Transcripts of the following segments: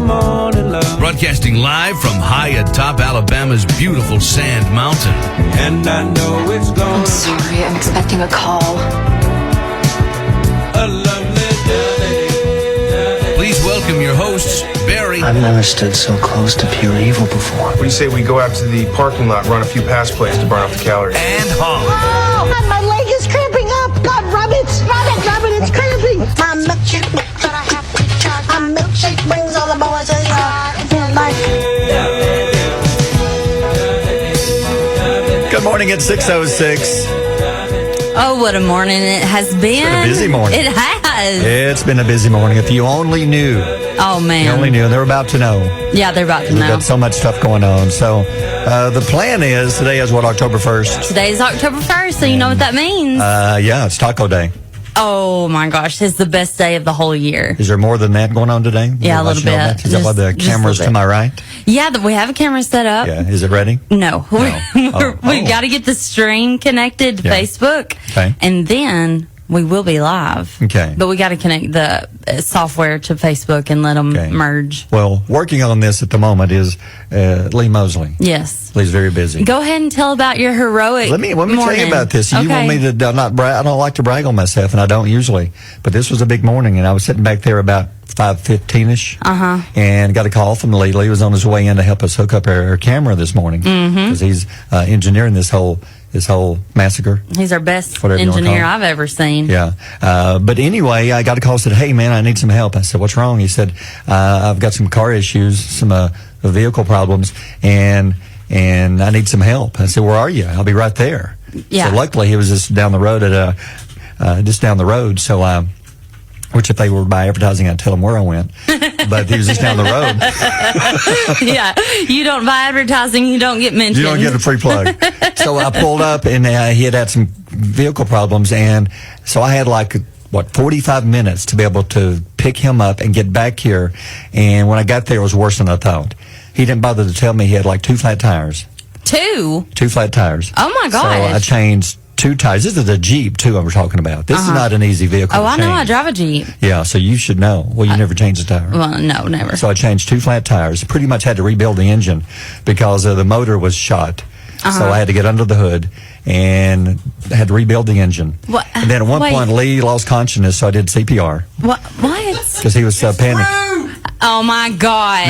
morning, love. Broadcasting live from high atop Alabama's beautiful Sand Mountain. And I know it's gonna I'm sorry, I'm expecting a call. be a lovely day. Please welcome your hosts, Barry I've never stood so close to pure evil before. What do you say we go out to the parking lot, run a few pass plays to burn off the calories? and Holly. Oh, God, my leg is cramping up. God, rub it. Rub it, it's cramping. My milkshake brings all the boys to the yard. Good morning at 6:06. Oh, what a morning it has been. It's been a busy morning. It has. It's been a busy morning. If you only knew. Oh, man. You only knew. They're about to know. Yeah, they're about to We've know. got so much stuff going on. So the plan is, today is what, October 1st? Today's October 1st, so you know what that means. Yeah, it's Taco Day. Oh, my gosh. It's the best day of the whole year. Is there more than that going on today? Yeah, a little bit. Is that why the Just a camera's little to bit. my right? Yeah, we have a camera set up. Yeah. Is it ready? No. Oh. We've got to get the string connected to Yeah. Facebook. Okay. And then we will be live. Okay. But we got to connect the software to Facebook and let them Okay. merge. Well, working on this at the moment is Lee Mosley. Yes. Lee's very busy. Go ahead and tell about your heroic Let me tell morning. you about this. You Okay. want me to not brag? I don't like to brag on myself, and I don't usually. But this was a big morning, and I was sitting back there about 5:15ish, and got a call from Lee. Lee was on his way in to help us hook up our camera this morning because he's engineering this whole massacre. He's our best Whatever you wanna engineer call it. I've ever seen. Yeah. But anyway, I got a call and said, "Hey, man, I need some help." I said, "What's wrong?" He said, "I've got some car issues, some vehicle problems, and I need some help." I said, "Where are you?" "I'll be right there." Yeah. So luckily, he was just down the road just down the road. So, which if they were by advertising, I'd tell them where I went. But he was just down the road. Yeah, you don't buy advertising, you don't get mentioned. You don't get a free plug. So I pulled up, and he had some vehicle problems, and so I had 45 minutes to be able to pick him up and get back here. And when I got there, it was worse than I thought. He didn't bother to tell me he had 2 flat tires. Two flat tires. Oh, my So gosh. I changed 2 tires. This is a Jeep, too, we're talking about. This is not an easy vehicle Oh, to I know. I change. drive a Jeep. Yeah, so you should know. Well, you never changed the tire. Well, no, never. So I changed 2 flat tires. Pretty much had to rebuild the engine because the motor was shot. So I had to get under the hood and had to rebuild the engine. What? And then at one Wait. point, Lee lost consciousness, so I did CPR What? because he was panicked. Oh, my God.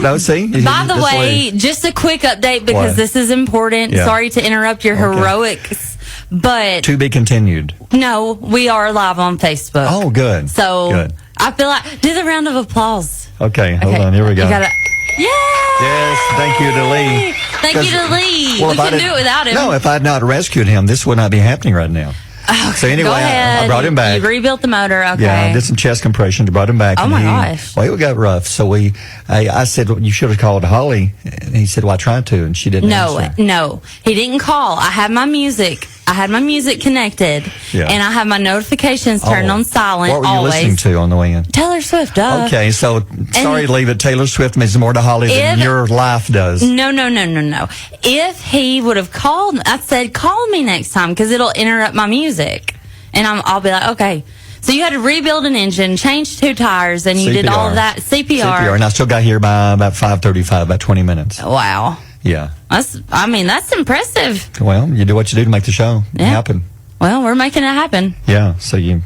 No, see? By the This way, just a quick update because What? this is important. Yeah. Sorry to interrupt your heroics, but to be continued. no, we are live on Facebook. Oh, good. So Good. I feel like, do the round of applause. Okay, hold on. Here we go. You gotta, yeah. Yes, thank you to Lee. Thank you to Lee. Well, We if I couldn't didn't- do it without him. No, if I had not rescued him, this would not be happening right now. So anyway, Go ahead. I brought him back. You rebuilt the motor. Okay. Yeah, I did some chest compression. Brought him back. Oh, and my gosh. Well, it got rough. So I said, well, you should have called Holly. And he said, well, I tried to, and she didn't answer. No. He didn't call. I had my music. Connected. Yeah. And I have my notifications turned on silent. What were you always. listening to on the way in? Taylor Swift, duh. Okay, so sorry to leave it. Taylor Swift means more to Holly than If- your life does. No. If he would have called, I said, call me next time because it'll interrupt my music. And I'll be like, okay. So you had to rebuild an engine, change 2 tires, and you did all of that. CPR. And I still got here by about 5:35, about 20 minutes. Wow. Yeah. That's impressive. Well, you do what you do to make the show happen. Well, we're making it happen. Yeah, so you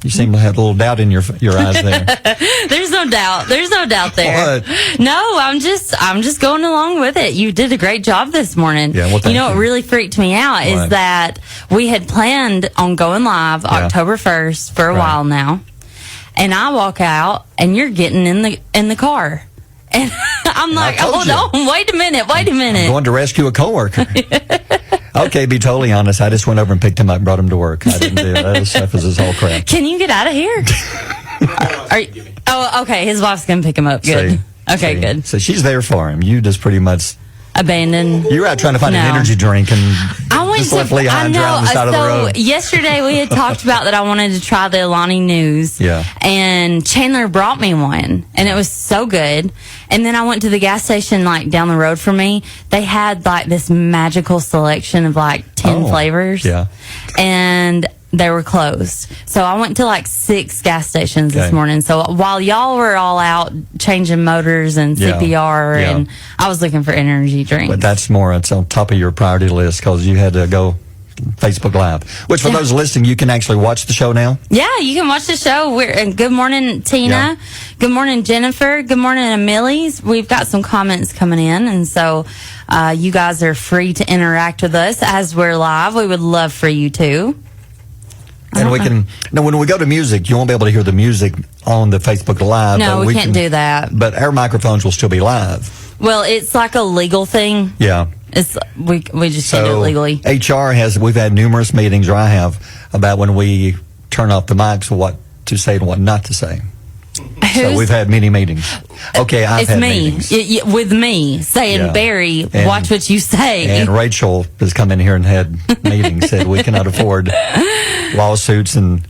seem to have a little doubt in your eyes there. There's no doubt. There's no doubt there. What? No, I'm just going along with it. You did a great job this morning. Yeah, well, thank what you. really freaked me out is What? that we had planned on going live October 1st for a while now. And I walk out and you're getting in the car. And I'm like, told hold you. on, wait a minute. Going to rescue a coworker. Okay, be totally honest. I just went over and picked him up and brought him to work. I didn't do that. Other stuff was his whole crap. Can you get out of here? Okay. His wife's going to pick him up. Good. Okay, good. So she's there for him. You just pretty much, Abandoned. you were out trying to find an No. energy drink and I went just to. left Lehigh I and drive on the side of the so road. yesterday we had talked about that I wanted to try the Alani News. Yeah. And Chandler brought me one, and it was so good. And then I went to the gas station down the road from me. They had this magical selection of 10 flavors. Yeah. And they were closed. So I went to like 6 gas stations this Okay. morning. So while y'all were all out changing motors and Yeah. CPR, Yeah. and I was looking for energy drinks. But that's more, it's on top of your priority list because you had to go Facebook Live. Which, for Yeah. those listening, you can actually watch the show now. Yeah, you can watch the show. And good morning, Tina. Yeah. Good morning, Jennifer. Good morning, Amelies. We've got some comments coming in, and so you guys are free to interact with us as we're live. We would love for you to. And we can, now when we go to music, you won't be able to hear the music on the Facebook Live. No, but we can't do that. But our microphones will still be live. Well, it's like a legal thing. Yeah. It's we just can't do it So legally. HR we've had numerous meetings, or I have, about when we turn off the mics, what to say and what not to say. So we've had many meetings. Okay, I've It's had me meetings. with me saying, Yeah. Barry, And- watch what you say. And Rachel has come in here and had meetings, said we cannot afford lawsuits, and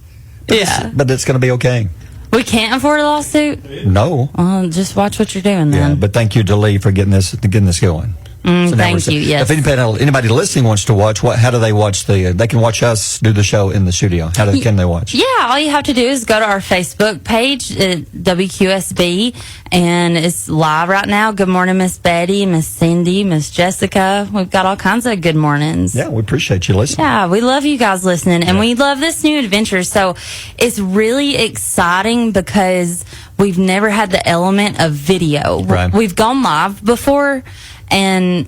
but it's going to be okay. We can't afford a lawsuit. No. Just watch what you're doing Yeah, then. but thank you to Lee for getting this going. So now thank we're- you, yes. If anybody listening wants to watch, how do they watch they can watch us do the show in the studio. Can they watch? Yeah, all you have to do is go to our Facebook page, WQSB, and it's live right now. Good morning, Miss Betty, Miss Cindy, Miss Jessica. We've got all kinds of good mornings. Yeah, we appreciate you listening. Yeah, we love you guys listening, and we love this new adventure. So it's really exciting because we've never had the element of video. Right. We've gone live before and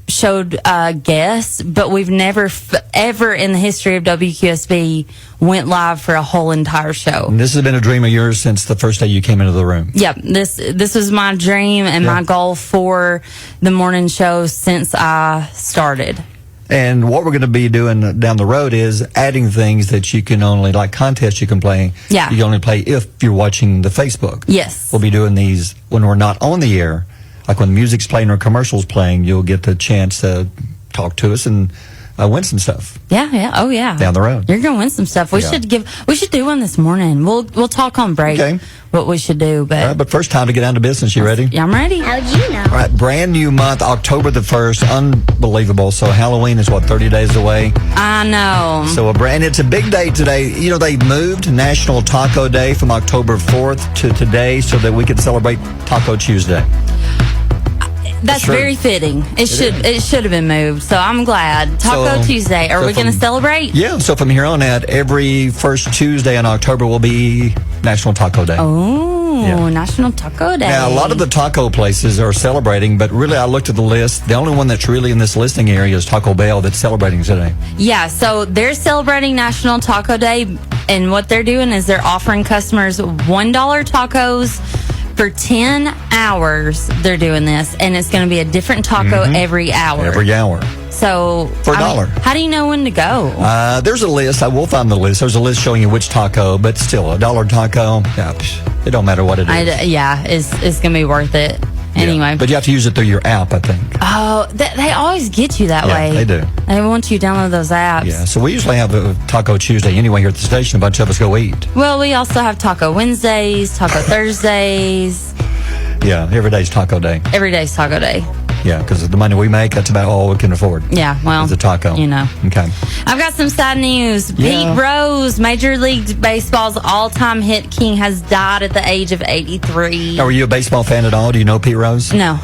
showed guests, but we've never ever in the history of WQSB went live for a whole entire show. And this has been a dream of yours since the first day you came into the room. Yep, this was my dream and my goal for the morning show since I started. And what we're going to be doing down the road is adding things that you can only, like contests you can play. Yeah. You can only play if you're watching the Facebook. Yes. We'll be doing these when we're not on the air. Like when music's playing or commercials playing, you'll get the chance to talk to us and win some stuff Yeah. Oh, yeah. down the road. You're gonna win some stuff. We Yeah. should do one this morning. We'll talk on break Okay. what we should do. But All right, but first, time to get down to business. You ready? yeah, I'm ready. How'd you know? All right, brand new month, October the 1st. Unbelievable. So Halloween is, 30 days away? I know. So it's a big day today. You know, they moved National Taco Day from October 4th to today so that we could celebrate Taco Tuesday. That's true. very fitting. It should have been moved. So I'm glad. Taco So- Tuesday. Are so we going to from- celebrate? Yeah, so from here on out, every first Tuesday in October will be National Taco Day. Oh, Yeah. National Taco Day. Now, a lot of the taco places are celebrating, but really, I looked at the list. The only one that's really in this listing area is Taco Bell that's celebrating today. Yeah, so they're celebrating National Taco Day, and what they're doing is they're offering customers $1 tacos for 10 hours. They're doing this, and it's going to be a different taco every hour. Every hour. So For a I mean, dollar. how do you know when to go? There's a list. I will find the list. There's a list showing you which taco, but still, $1 taco, it don't matter what it is. It's going to be worth it. Anyway. Yeah. But you have to use it through your app, I think. Oh, they always get you that Yeah, way. they do. They want you to download those apps. Yeah, so we usually have a Taco Tuesday anyway here at the station. A bunch of us go eat. Well, we also have Taco Wednesdays, Taco Thursdays. Yeah, every day's Taco Day. Every day's Taco Day. Yeah, because the money we make, that's about all we can afford. Yeah, well, Is a taco. you know. Okay. I've got some sad news. Yeah. Pete Rose, Major League Baseball's all-time hit king, has died at the age of 83. Now, were you a baseball fan at all? Do you know Pete Rose? No.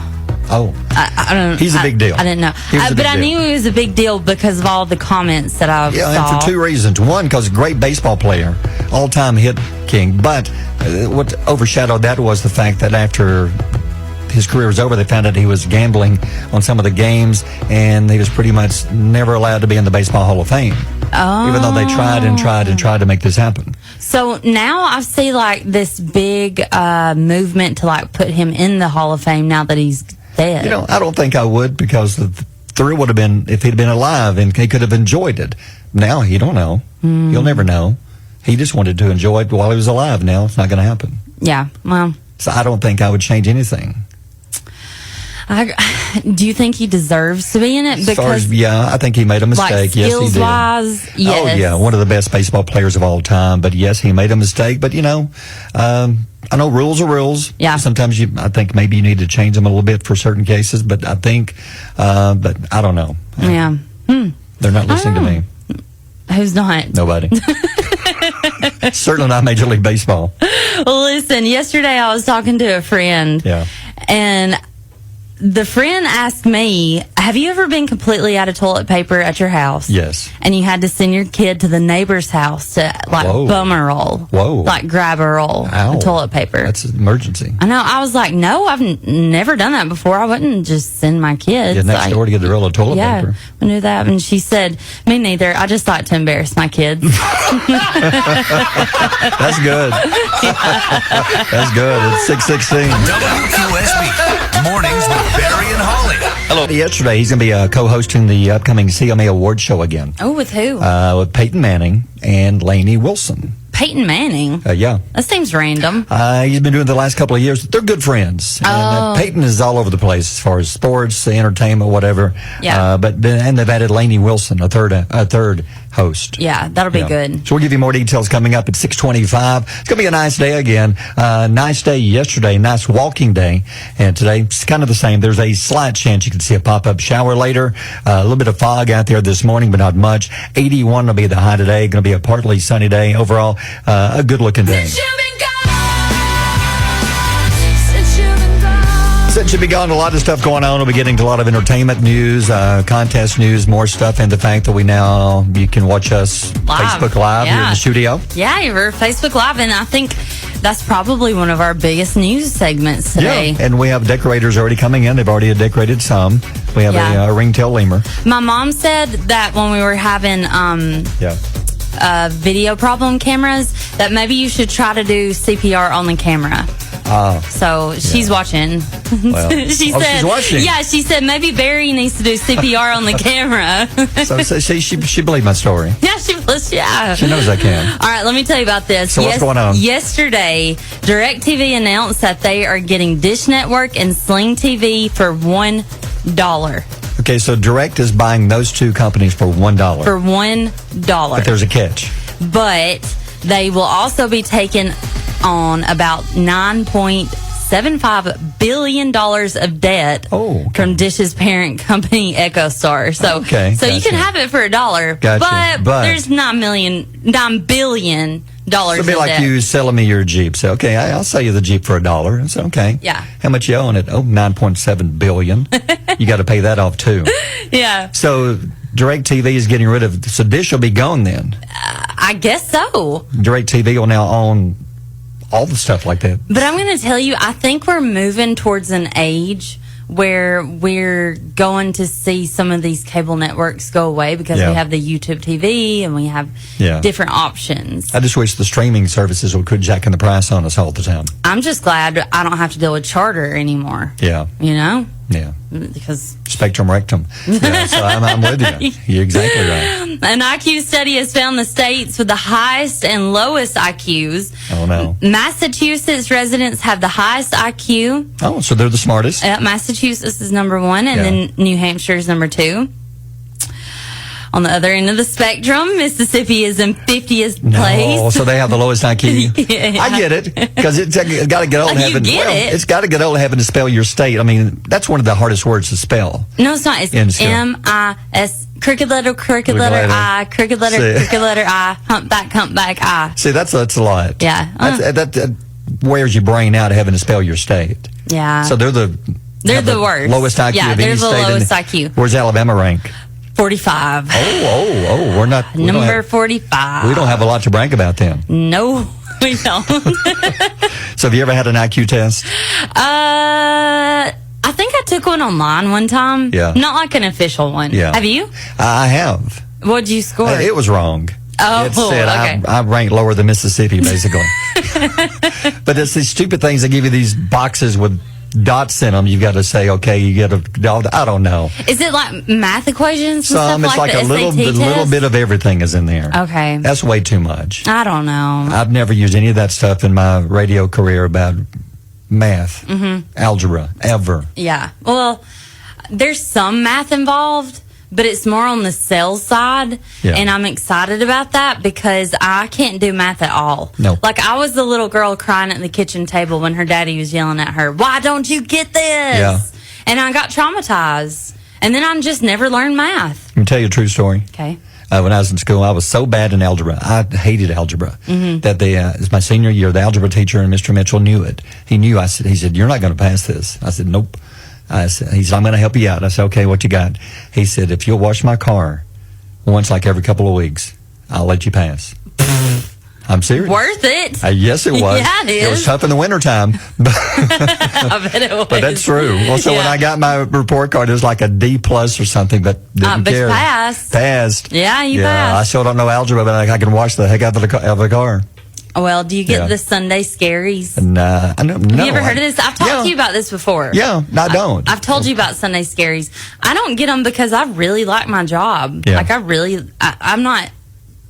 Oh, I don't. He's a big deal. I didn't know, He was a but big I deal. knew he was a big deal because of all the comments that I yeah, saw. and for two reasons. One, because great baseball player, all-time hit king. But what overshadowed that was the fact that after his career was over, they found out he was gambling on some of the games, and he was pretty much never allowed to be in the Baseball Hall of Fame. Oh. Even though they tried and tried and tried to make this happen. So now I see like this big movement to like put him in the Hall of Fame now that he's dead. You know, I don't think I would, because the thrill would have been if he'd been alive and he could have enjoyed it. Now he don't know. He'll never know. He just wanted to enjoy it while he was alive. Now it's not going to happen. Yeah. Well, So I don't think I would change anything. do you think he deserves to be in it? As far as, yeah, I think he made a mistake. like Yes, he did. skills-wise, yes. Oh, yeah, one of the best baseball players of all time. But yes, he made a mistake. But, you know, I know rules are rules. Yeah. Sometimes I think maybe you need to change them a little bit for certain cases. But I think, but I don't know. Yeah. They're not listening to me. Who's not? Nobody. Certainly not Major League Baseball. Well, listen, yesterday I was talking to a friend. Yeah. And the friend asked me, have you ever been completely out of toilet paper at your house? Yes. And you had to send your kid to the neighbor's house to, like, Whoa. bum a roll. Whoa. Like, grab a roll Ow. of toilet paper. That's an emergency. I know. I was like, no, I've never done that before. I wouldn't just send my kids. Get next like, door to get the roll of toilet yeah, paper. I knew that. And she said, me neither. I just like to embarrass my kids. That's good. That's good. It's 6:16. WQSB Mornings with Barry and Holly. Hello. Yesterday, he's going to be co-hosting the upcoming CMA Award show again. Oh, with who? With Peyton Manning and Lainey Wilson. Peyton Manning? Yeah. That seems random. He's been doing it the last couple of years. They're good friends. And, Peyton is all over the place as far as sports, entertainment, whatever. Yeah. And they've added Lainey Wilson, a third host. Yeah, that'll be good. So we'll give you more details coming up at 6:25. It's going to be a nice day again. Nice day yesterday, nice walking day. And today, it's kind of the same. There's a slight chance you can see a pop-up shower later. A little bit of fog out there this morning, but not much. 81 will be the high today. Going to be a partly sunny day. Overall, a good-looking day. Since you've been gone, a lot of stuff going on. We'll be getting to a lot of entertainment news, contest news, more stuff, and the fact that you can watch us Live. Facebook Live here in the studio. Yeah, you're Facebook Live, and I think that's probably one of our biggest news segments today. Yeah, and we have decorators already coming in. They've already decorated some. We have a ringtail lemur. My mom said that when we were having video problem cameras, that maybe you should try to do CPR on the camera. So she's watching. Well, she's watching. Yeah, she said maybe Barry needs to do CPR on the camera. So she believed my story. Yeah, she knows I can. All right, let me tell you about this. So what's going on? Yesterday, DirecTV announced that they are getting Dish Network and Sling TV for $1. Okay, so Direct is buying those two companies for $1. For $1. But there's a catch. But they will also be taking on about $9.75 billion of debt from Dish's parent company, EchoStar. So you can have it for $1, but there's $9 billion It'd be like you selling me your Jeep. Say, okay, I'll sell you the Jeep for $1. It's okay. Yeah. How much you own it? Oh, $9.7 billion. You got to pay that off too. Yeah. So DirecTV is getting rid of. So Dish will be gone then. I guess so. DirecTV will now own all the stuff like that. But I'm going to tell you, I think we're moving towards an age where we're going to see some of these cable networks go away because we have the YouTube TV and we have different options. I just wish the streaming services would quit jacking the price on us all the time. I'm just glad I don't have to deal with Charter anymore. Yeah. You know? Yeah. Because Spectrum Rectum. Yeah, so I'm with you. You're exactly right. An IQ study has found the states with the highest and lowest IQs. Oh, no. Massachusetts residents have the highest IQ. Oh, so they're the smartest. Massachusetts is number 1, and then New Hampshire is number 2. On the other end of the spectrum, Mississippi is in 50th place. Oh, so they have the lowest IQ. I get it, because it's got to get old having. It's got to get old having to spell your state. I mean, that's one of the hardest words to spell. No, it's not. It's M-I-S. Crooked letter, I, crooked letter, crooked letter, I, humpback, I. See, that's a lot. Yeah. That wears your brain out having to spell your state. Yeah. So they're the worst. Lowest IQ of any state. Yeah, they're the lowest IQ. Where's Alabama rank? 45. Oh, we're not. Number 45. We don't have a lot to brag about then. No, we don't. So have you ever had an IQ test? I think I took one online one time. Yeah. Not like an official one. Yeah. Have you? I have. What'd you score? It was wrong. Oh, it said okay. I ranked lower than Mississippi, basically. But it's these stupid things. They give you these boxes with dots in them. You've got to say, okay, you get I don't know. Is it like math equations? Some, it's like a little bit of everything is in there. Okay. That's way too much. I don't know. I've never used any of that stuff in my radio career about math, algebra, ever. Yeah. Well, there's some math involved, but it's more on the sales side. Yeah. And I'm excited about that because I can't do math at all. No. Like, I was the little girl crying at the kitchen table when her daddy was yelling at her, "Why don't you get this?" Yeah. And I got traumatized. And then I just never learned math. Let me tell you a true story. Okay. when I was in school. I was so bad in algebra. I hated algebra. That it's my senior year. The algebra teacher and Mr. Mitchell knew it. He knew. He said, "You're not going to pass this." I said, "Nope." He said, "I'm going to help you out." I said, "Okay, what you got?" He said, "If you'll wash my car once, like every couple of weeks, I'll let you pass." I'm serious. Worth it. Yes, it was. Yeah, it is. It was tough in the wintertime. I bet it was. But that's true. Well, so when I got my report card, it was like a D+ or something, but didn't but care. you passed. Passed. Yeah, you passed. I still don't know algebra, but I can wash the heck out of the car. Well, do you get Yeah. the Sunday scaries? Nah, no. Have you ever heard of this? I've talked to you about this before. Yeah, I don't. I've told you about Sunday scaries. I don't get them because I really like my job. Yeah. Like I'm not.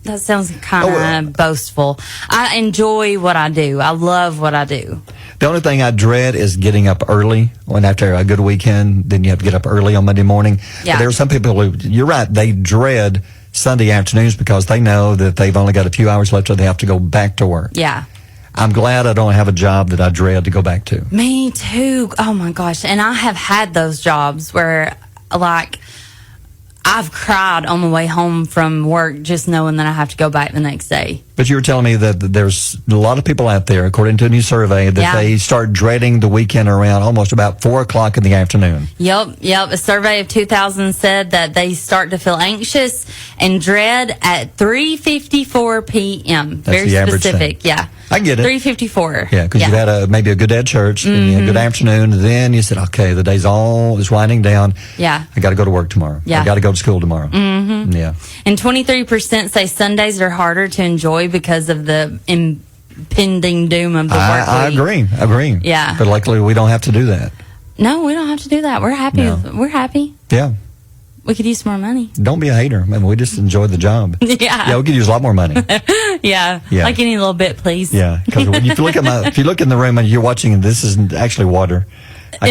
That sounds kind of boastful. I enjoy what I do. I love what I do. The only thing I dread is getting up early. When after a good weekend, then you have to get up early on Monday morning. Yeah. But there are some people who, you're right, they dread Sunday afternoons because they know that they've only got a few hours left till they have to go back to work. Yeah. I'm glad I don't have a job that I dread to go back to. Me too. Oh my gosh. And I have had those jobs where, like, I've cried on the way home from work just knowing that I have to go back the next day. But you were telling me that there's a lot of people out there, according to a new survey, that they start dreading the weekend around almost about 4 o'clock in the afternoon. Yep. A survey of 2,000 said that they start to feel anxious and dread at 3:54 p.m. That's Very the average specific. thing. Yeah. I get it. 3:54. Yeah, because you've had maybe a good day at church, and you had a good afternoon, and then you said, okay, the day's is winding down. Yeah. I got to go to work tomorrow. Yeah. I got to go to school tomorrow. Mm-hmm. Yeah. And 23% say Sundays are harder to enjoy because of the impending doom of the work I week. agree. Yeah. But luckily, we don't have to do that. No, we don't have to do that. We're happy. No. We're happy. Yeah. We could use more money. Don't be a hater. I mean, we just enjoy the job. Yeah. Yeah, we could use a lot more money. Yeah. Yeah. Like any little bit, please. Yeah, because if you look in the room and you're watching, and this is actually water. I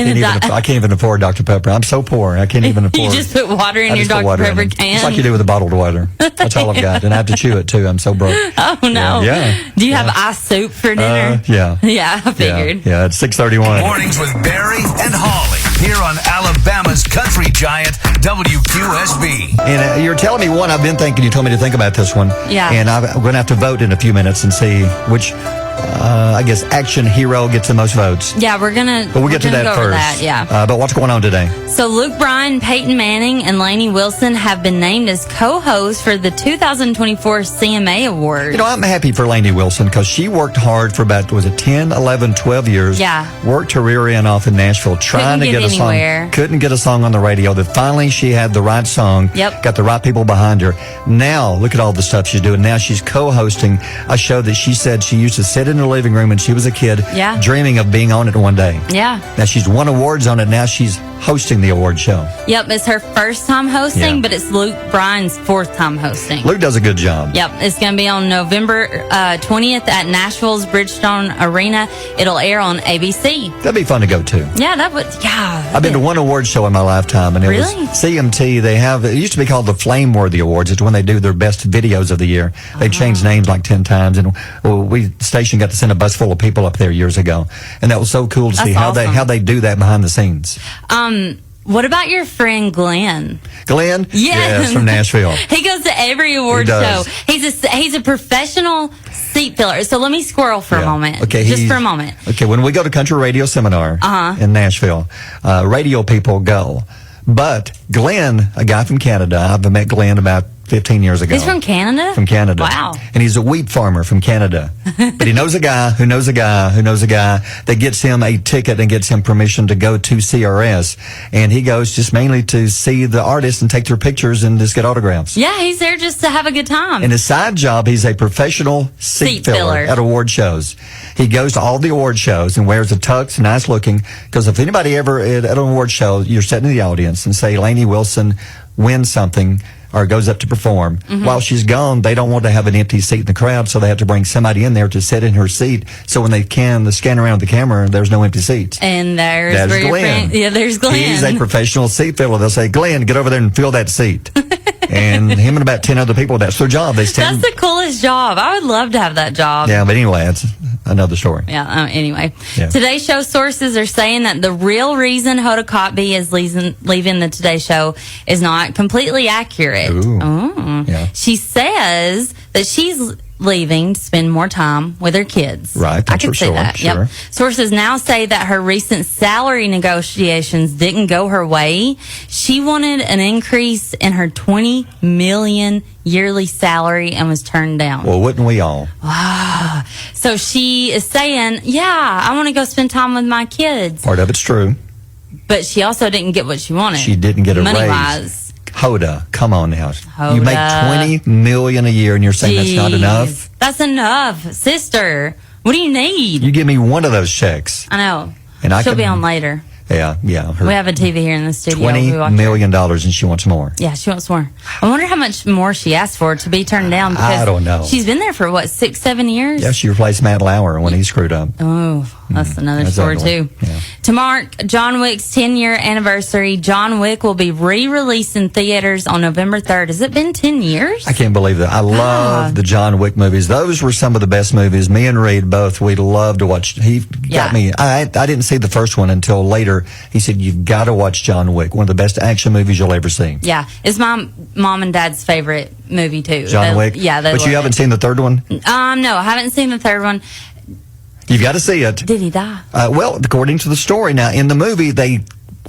can't even afford Dr. Pepper. I'm so poor. I can't even afford. You just put water in your Dr. Pepper can. It's like you do with the bottled water. That's all I've got, and I have to chew it too. I'm so broke. Oh no! Yeah. Do you have ice soup for dinner? Yeah. Yeah, I figured. Yeah, it's 6:31. Mornings with Barry and Holly here on Alabama's country giant WQSB. And you're telling me one I've been thinking. You told me to think about this one. Yeah. And I'm going to have to vote in a few minutes and see which, I guess, action hero gets the most votes. Yeah, we're gonna. But we'll get to that go first. over that, yeah. But what's going on today? So Luke Bryan, Peyton Manning, and Lainey Wilson have been named as co-hosts for the 2024 CMA Awards. You know, I'm happy for Lainey Wilson because she worked hard for about, 10, 11, 12 years. Yeah. Worked her rear end off in Nashville trying to get a anywhere. song. Couldn't get a song on the radio. That finally she had the right song. Yep. Got the right people behind her. Now, look at all the stuff she's doing. Now she's co-hosting a show that she said she used to sit in her living room when she was a kid, dreaming of being on it one day. Yeah. Now she's won awards on it. Now she's hosting the award show. Yep, it's her first time hosting, but it's Luke Bryan's fourth time hosting. Luke does a good job. Yep, it's going to be on November 20th at Nashville's Bridgestone Arena. It'll air on ABC. That'd be fun to go to. Yeah, that would. Yeah, I've been to one award show in my lifetime, and it was Really? CMT. They have, it used to be called the Flame Worthy Awards. It's when they do their best videos of the year. They changed names like 10 times, and the station got to send a bus full of people up there years ago, and that was so cool to see That's awesome. how they do that behind the scenes. What about your friend Glenn? Glenn, Yes. from Nashville. He goes to every award He show. does. He's a professional seat filler. So let me squirrel for a moment. Okay, just for a moment. Okay, when we go to country radio seminar in Nashville, radio people go. But Glenn, a guy from Canada, I've met Glenn about 15 years ago. He's from Canada? From Canada. Wow. And he's a wheat farmer from Canada. But he knows a guy who knows a guy who knows a guy that gets him a ticket and gets him permission to go to CRS. And he goes just mainly to see the artists and take their pictures and just get autographs. Yeah, he's there just to have a good time. And his side job, he's a professional seat filler at award shows. He goes to all the award shows and wears a tux, nice looking. Because if anybody ever at an award show, you're sitting in the audience and say Lainey Wilson wins something or goes up to perform. While she's gone, they don't want to have an empty seat in the crowd, so they have to bring somebody in there to sit in her seat. So when they scan around the camera, there's no empty seats. And there's Glenn. your friend. Yeah, there's Glenn. He's a professional seat filler. They'll say, Glenn, get over there and fill that seat. And him and about 10 other people, that's their job. They stand. That's the coolest job. I would love to have that job. Yeah, but anyway, another story. Yeah. Anyway, Yeah. Today Show sources are saying that the real reason Hoda Kotb is leaving the Today Show is not completely accurate. Ooh. Oh. Yeah. She says that she's leaving to spend more time with her kids. Right, I that's could for say sure, that. sure. Yep. Sources now say that her recent salary negotiations didn't go her way. She wanted an increase in her $20 million yearly salary and was turned down. Well, wouldn't we all? So she is saying, yeah, I want to go spend time with my kids. Part of it's true. But she also didn't get what she wanted. She didn't get a raise. Money-wise. Hoda, come on now. Hoda. You make $20 million a year, and you're saying that's not enough? That's enough. Sister, what do you need? You give me one of those checks. I know. And I She'll can- be on later. Yeah. Her We have a TV here in the studio. We $20 watch her. million, and she wants more. Yeah, she wants more. I wonder how much more she asked for to be turned down. I don't know. She's been there for, what, 6-7 years? Yeah, she replaced Matt Lauer when he screwed up. Oh, that's another That's story, ugly. too. Yeah. To mark John Wick's 10-year anniversary, John Wick will be re-released in theaters on November 3rd. Has it been 10 years? I can't believe that. I love the John Wick movies. Those were some of the best movies. Me and Reed both, we love to watch. He Yeah. got me. I didn't see the first one until later. He said, you've got to watch John Wick. One of the best action movies you'll ever see. Yeah, it's my mom and dad's favorite movie, too. John Wick? Yeah, they But love you haven't it. seen the third one? No, I haven't seen the third one. You've got to see it. Did he die? Well, according to the story, now in the movie, they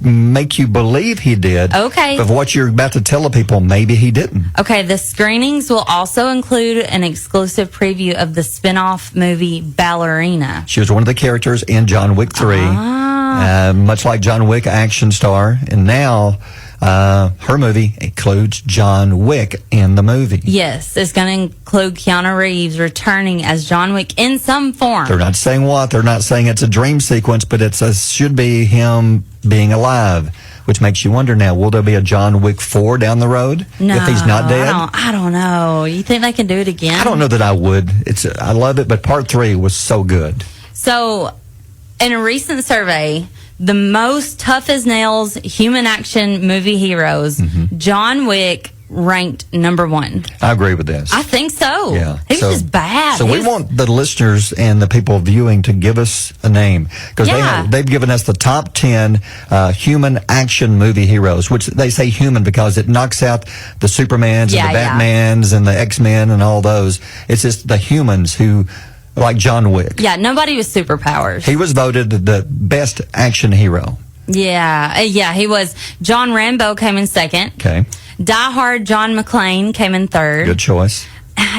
make you believe he did. Okay. But what you're about to tell the people, maybe he didn't. Okay, the screenings will also include an exclusive preview of the spin-off movie Ballerina. She was one of the characters in John Wick 3. Ah. Much like John Wick, action star. And now her movie includes John Wick in the movie. Yes, it's going to include Keanu Reeves returning as John Wick in some form. They're not saying what. They're not saying it's a dream sequence, but should be him being alive, which makes you wonder now, will there be a John Wick 4 down the road No, if he's not dead? I don't know. You think they can do it again? I don't know that I would. I love it, but part 3 was so good. So, in a recent survey, the most tough as nails human action movie heroes, Mm-hmm. John Wick ranked number 1. I agree with this. I think so. Yeah. He was just bad. So He we was- want the listeners and the people viewing to give us a name, because Yeah. they've given us the top 10 human action movie heroes, which they say human because it knocks out the Supermans Yeah, and the yeah. Batmans and the X-Men and all those. It's just the humans who, like John Wick. Yeah, nobody with superpowers. He was voted the best action hero. Yeah, he was. John Rambo came in second. Okay. Die Hard John McClane came in third. Good choice.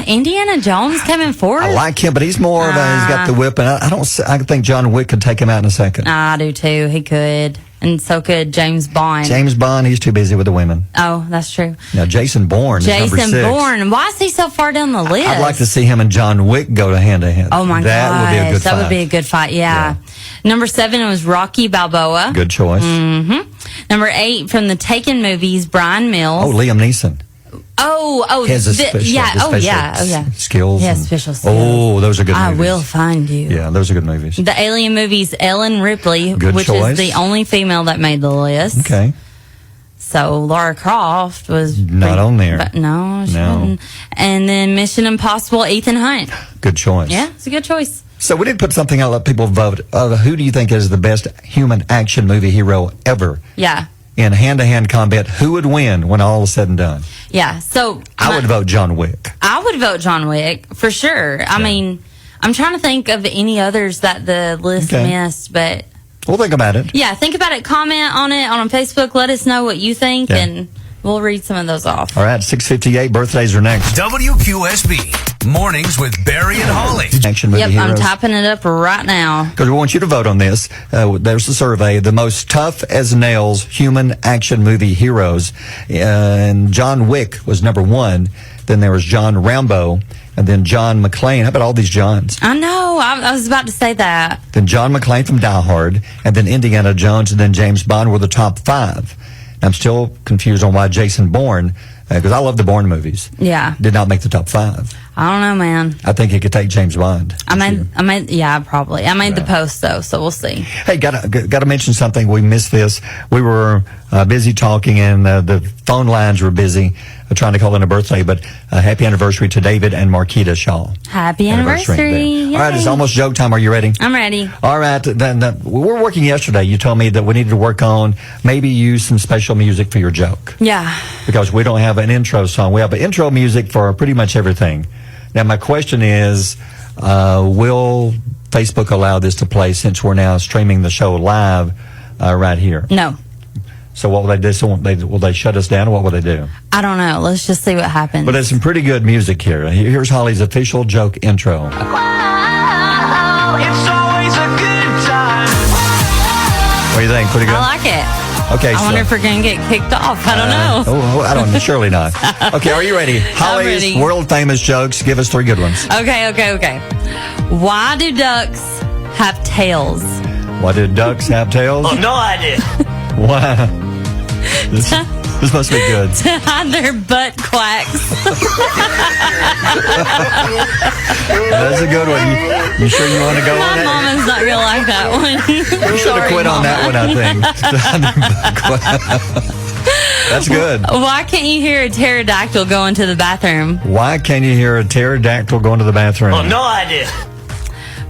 Indiana Jones came in fourth. I like him, but he's more of he's got the whip, and I think John Wick could take him out in a second. I do too. He could. And so could James Bond. James Bond, he's too busy with the women. Oh, that's true. Now, Jason Bourne is number 6. Jason Bourne. Why is he so far down the list? I'd like to see him and John Wick go to hand to hand. Oh my that gosh, would be a good that fight. would be a good fight. Yeah. Number 7 was Rocky Balboa. Good choice. Number 8 from the Taken movies, Brian Mills. Oh, Liam Neeson. Oh, He has skills. He has and- special skills. Oh, those are good I movies. will find you. Yeah, those are good movies. The Alien movies, Ellen Ripley, Good which choice. is the only female that made the list. Okay. So Lara Croft was Not on there. But no, she No. wasn't. And then Mission Impossible, Ethan Hunt. Good choice. Yeah, it's a good choice. So we did put something out, let people vote. Who do you think is the best human action movie hero ever? Yeah, In hand-to-hand combat, who would win when all is said and done? yeah. So I would vote John Wick. I would vote John Wick for sure. I mean, I'm trying to think of any others that the list Okay. missed, but We'll think about it. yeah, think about it. Comment on it on Facebook. Let us know what you think, Yeah. and we'll read some of those off. All right, 6:58, birthdays are next. WQSB, Mornings with Barry and Holly. Action movie Yep, heroes. I'm typing it up right now. Because we want you to vote on this. There's the survey. The most tough as nails human action movie heroes. And John Wick was number 1. Then there was John Rambo. And then John McClane. How about all these Johns? I know. I was about to say that. Then John McClane from Die Hard. And then Indiana Jones. And then James Bond were the top 5. I'm still confused on why Jason Bourne, because I love the Bourne movies, Yeah. did not make the top 5. I don't know, man. I think it could take James Bond. I made, yeah, probably. I made the post though, so we'll see. Hey, got to mention something. We missed this. We were busy talking, and the phone lines were busy trying to call in a birthday. But happy anniversary to David and Marquita Shaw. Happy anniversary! All right, it's almost joke time. Are you ready? I'm ready. All right, then we were working yesterday. You told me that we needed to work on maybe use some special music for your joke. Yeah. Because we don't have an intro song. We have an intro music for pretty much everything. Now, my question is, will Facebook allow this to play since we're now streaming the show live right here? No. So what will they do? So will they shut us down, or what will they do? I don't know. Let's just see what happens. But there's some pretty good music here. Here's Holly's official joke intro. It's always a good time. What do you think? Pretty good? I like it. Okay. I wonder if we're going to get kicked off. I don't know. I don't know. Surely not. Okay, are you ready? Holly's ready. world famous jokes. Give us 3 good ones. Okay. Why do ducks have tails? Why do ducks have tails? Oh, no idea. Why? This must be good. To hide their butt quacks. That's a good one. You sure you want to go on My that? mama's not going to like that one. You should have quit on that one, I think. That's good. Why can't you hear a pterodactyl go into the bathroom? Why can you hear a pterodactyl going to the bathroom? Oh, no idea.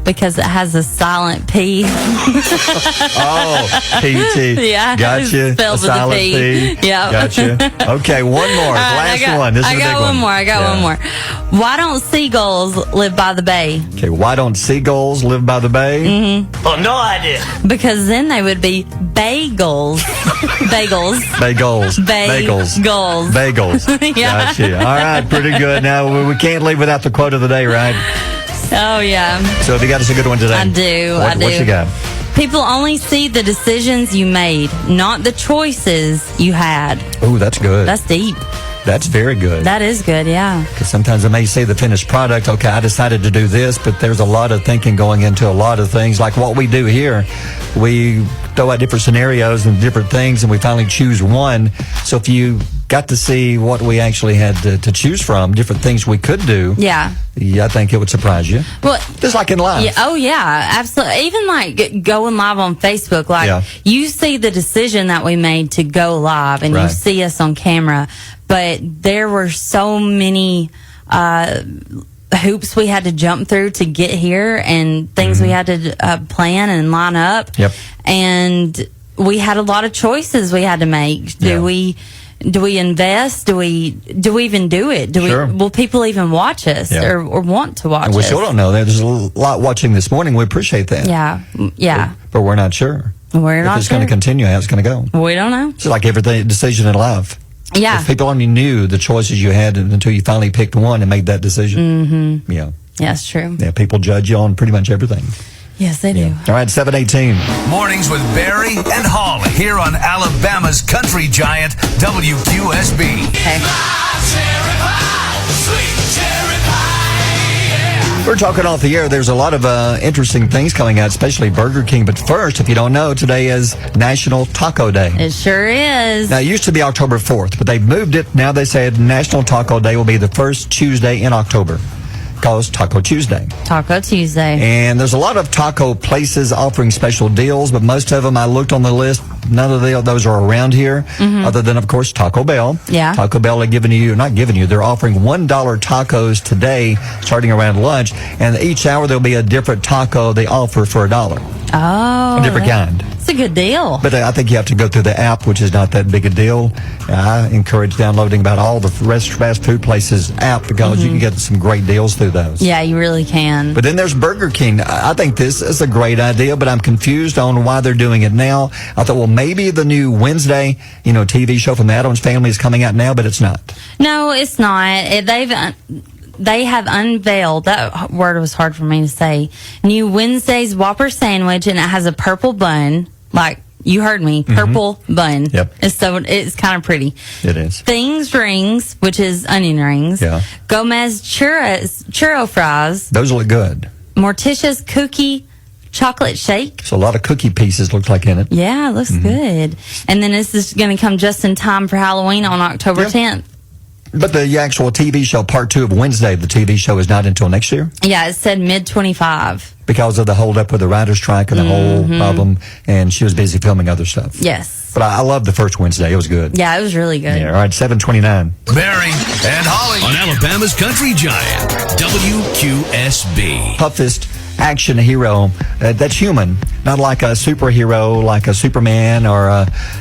Because it has a silent P. Oh, PT. Yeah. Gotcha. Spelled with a silent P. Yep. Gotcha. Okay, one more. Last one. This is a big one. I got one more. Why don't seagulls live by the bay? Okay, why don't seagulls live by the bay? Mm-hmm. Oh, no idea. Because then they would be bagels. Bagels. Bagels. Bagels. Bagels. Bagels. Yeah. Gotcha. All right, pretty good. Now, we can't leave without the quote of the day, right? Oh, yeah. So have you got us a good one today? I do. What you got? People only see the decisions you made, not the choices you had. Oh, that's good. That's deep. That's very good. That is good, yeah. Because sometimes I may see the finished product, okay, I decided to do this, but there's a lot of thinking going into a lot of things. Like what we do here, we throw out different scenarios and different things, and we finally choose one. So if you got to see what we actually had to choose from, different things we could do, yeah, I think it would surprise you. Well, just like in life. Yeah, oh, yeah, absolutely. Even like going live on Facebook, like you see the decision that we made to go live, and you see us on camera. But there were so many hoops we had to jump through to get here, and things we had to plan and line up. Yep. And we had a lot of choices we had to make. Do we invest? Do we even do it? Will people even watch us or want to watch us? We still don't know. There's a lot watching this morning. We appreciate that. Yeah. But we're not sure. We're not sure. If it's going to continue, how it's going to go. We don't know. It's like every decision in life. Yeah. If people only knew the choices you had until you finally picked one and made that decision. Mm-hmm. Yeah. Yeah, it's true. Yeah, people judge you on pretty much everything. Yes, they do. All right, 7:18. Mornings with Barry and Holly here on Alabama's country giant WQSB. Okay. We're talking off the air. There's a lot of interesting things coming out, especially Burger King. But first, if you don't know, today is National Taco Day. It sure is. Now, it used to be October 4th, but they've moved it. Now they said National Taco Day will be the first Tuesday in October. Called Taco Tuesday. Taco Tuesday. And there's a lot of taco places offering special deals, but most of them, I looked on the list, none of those are around here, other than, of course, Taco Bell. Yeah. Taco Bell are they're offering $1 tacos today, starting around lunch, and each hour there'll be a different taco they offer for $1. Oh. A different kind. It's a good deal. But I think you have to go through the app, which is not that big a deal. I encourage downloading about all the fast food places app because you can get some great deals through those. Yeah, you really can. But then there's Burger King. I think this is a great idea, but I'm confused on why they're doing it now. I thought, well, maybe the new Wednesday, TV show from the Addams Family is coming out now, but it's not. No, it's not. They have unveiled, that word was hard for me to say, new Wednesday's Whopper sandwich, and it has a purple bun, like you heard me, purple bun. Yep. It's kind of pretty. It is. Things rings, which is onion rings. Yeah. Gomez churro fries. Those look good. Morticia's cookie chocolate shake. So a lot of cookie pieces look like in it. Yeah, it looks good. And then this is going to come just in time for Halloween on October 10th. But the actual TV show, part 2 of Wednesday, the TV show is not until next year Yeah, it said mid-25. because of the holdup with the writer's strike and the whole problem, and she was busy filming other stuff. Yes. But I loved the first Wednesday. It was good. Yeah, it was really good. Yeah, all right, 7:29. Barry and Holly on Alabama's Country Giant, WQSB. Toughest action hero that's human, not like a superhero like a Superman or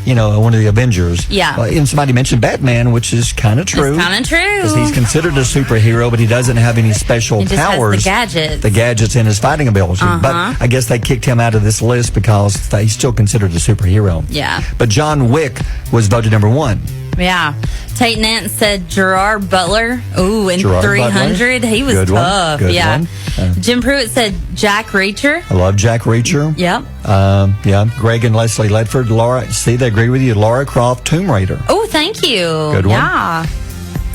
one of the Avengers. Yeah. And somebody mentioned Batman, which is kind of true. It's kind of true. Because he's considered a superhero, but he doesn't have any special He just has powers. the gadgets. In his fighting ability. But I guess they kicked him out of this list because he's still considered a superhero. Yeah. But John Wick was voted number 1. Yeah. Tate Nance said Gerard Butler. Ooh, in Gerard 300. Butler. He was Good one. tough. Good yeah. one. Jim Pruitt said Jack Reacher. I love Jack Reacher. Yep. Yeah. Greg and Leslie Ledford. Laura, see, they agree with you. Laura Croft, Tomb Raider. Oh, thank you. Good one. Yeah.